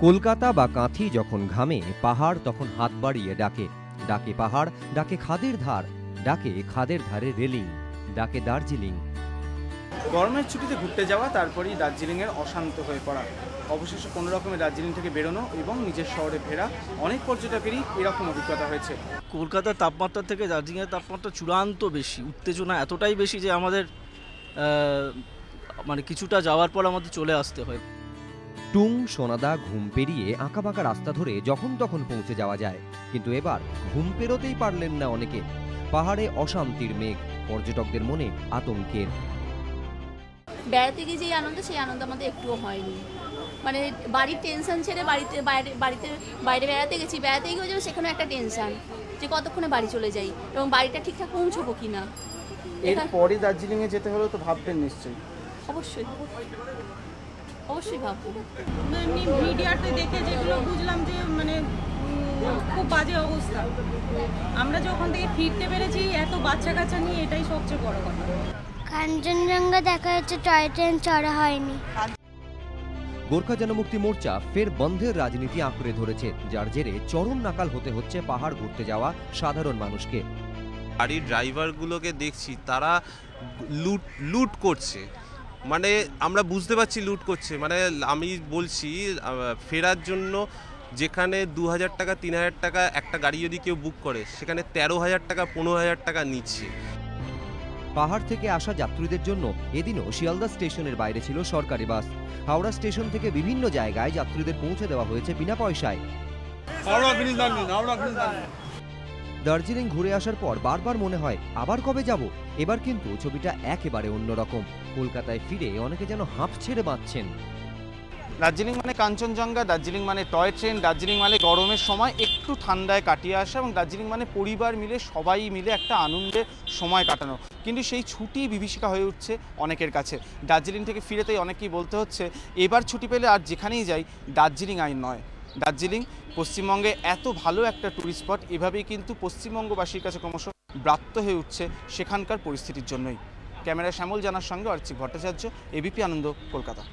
কলকাতা বা কাঁথি যখন ঘামে, পাহাড় তখন হাত বাড়িয়ে ডাকে। ডাকে পাহাড়, ডাকে খাদের ধার, ডাকে খাদের ধারে রেলিং, ডাকে দার্জিলিং। গরমের ছুটিতে ঘুরতে যাওয়া, তারপরেই দার্জিলিংয়ের অশান্ত হয়ে পড়া, অবশেষে কোনো রকমের দার্জিলিং থেকে বেরোনো এবং নিজের শহরে ফেরা অনেক পর্যটকেরই এরকম অভিজ্ঞতা হয়েছে। কলকাতার তাপমাত্রা থেকে দার্জিলিংয়ের তাপমাত্রা চূড়ান্ত বেশি, উত্তেজনা এতটাই বেশি যে আমাদের মানে কিছুটা যাওয়ার পর আমাদের চলে আসতে হয়। টুং সোনাদা ঘুম পেরিয়ে আঁকাবাঁকা রাস্তা ধরে যখন তখন পৌঁছে যাওয়া যায়, কিন্তু এবার ঘুম পেরোতেই পারলেন না অনেকে। পাহাড়ে অশান্তির মেঘ, পর্যটকদের মনে আতঙ্কের। বেড়াতে গিয়ে যে আনন্দ, সেই আনন্দ আমাদের একটুও হয়নি। মানে বাড়ির টেনশন ছেড়ে বাইরে বেড়াতে গেছি, বেড়াতে গিয়ে যাবো সেখানে একটা টেনশন যে কতক্ষণে বাড়ি চলে যাই এবং বাড়িটা ঠিকঠাক পৌঁছবো কিনা। এরপরে দার্জিলিংয়ে যেতে হলেও তো ভাববেন নিশ্চয়ই। অবশ্যই অবশ্যই ভাববো। এমনি মিডিয়াতে দেখে যেগুলো বুঝলাম যে মানে খুব বাজে অবস্থা। আমরা যে ওখান থেকে ফিরতে পেরেছি এত বাচ্চা কাচ্চা নিয়ে, এটাই সবচেয়ে বড় কথা। কাঞ্চনজঙ্ঘা দেখা যাচ্ছে, টয় ট্রেন চড়া হয়নি। গোর্খা জনমুক্তি মোর্চা ফের বন্ধের রাজনীতি আঁকড়ে ধরেছে, যার জেরে চরম নাকাল হতে হচ্ছে পাহাড় ঘুরতে যাওয়া সাধারণ মানুষকে। গাড়ির ড্রাইভারগুলোকে দেখছি তারা লুট করছে, মানে আমরা বুঝতে পারছি লুট করছে। মানে আমি বলছি ফেরার জন্য যেখানে 2000 টাকা 3000 টাকা একটা গাড়ি যদি কেউ বুক করে, সেখানে 13,000 টাকা 15,000 টাকা নিচ্ছে। পাহাড় থেকে আসা যাত্রীদের জন্য এদিনও শিয়ালদা স্টেশনের বাইরে ছিল সরকারি বাস। হাওড়া স্টেশন থেকে বিভিন্ন জায়গায় যাত্রীদের পৌঁছে দেওয়া হয়েছে বিনা পয়সায়। দার্জিলিং ঘুরে আসার পর বারবার মনে হয় আবার কবে যাব। এবার কিন্তু ছবিটা একেবারে অন্যরকম। কলকাতায় ফিরে অনেকে যেন হাঁপ ছেড়ে বাঁচছেন। দার্জিলিং মানে কাঞ্চনজঙ্ঘা, দার্জিলিং মানে টয় ট্রেন, দার্জিলিং মানে গরমের সময় একটু ঠান্ডায় কাটিয়ে আসা, এবং দার্জিলিং মানে পরিবার মিলে সবাই মিলে একটা আনন্দের সময় কাটানো। কিন্তু সেই ছুটি বিভীষিকা হয়ে উঠছে অনেকের কাছে। দার্জিলিং থেকে ফিরেতেই অনেকেই বলতে হচ্ছে এবার ছুটি পেলে আর যেখানেই যাই দার্জিলিং আইন নয়। দার্জিলিং পশ্চিমবঙ্গে এত ভালো একটা ট্যুরিস্ট স্পট, এভাবেই কিন্তু পশ্চিমবঙ্গবাসীর কাছে ক্রমশ ব্রাত্য হয়ে উঠছে সেখানকার পরিস্থিতির জন্যই। ক্যামেরায় শ্যামল জানার সঙ্গে অর্চিত ভট্টাচার্য, এবিপি আনন্দ, কলকাতা।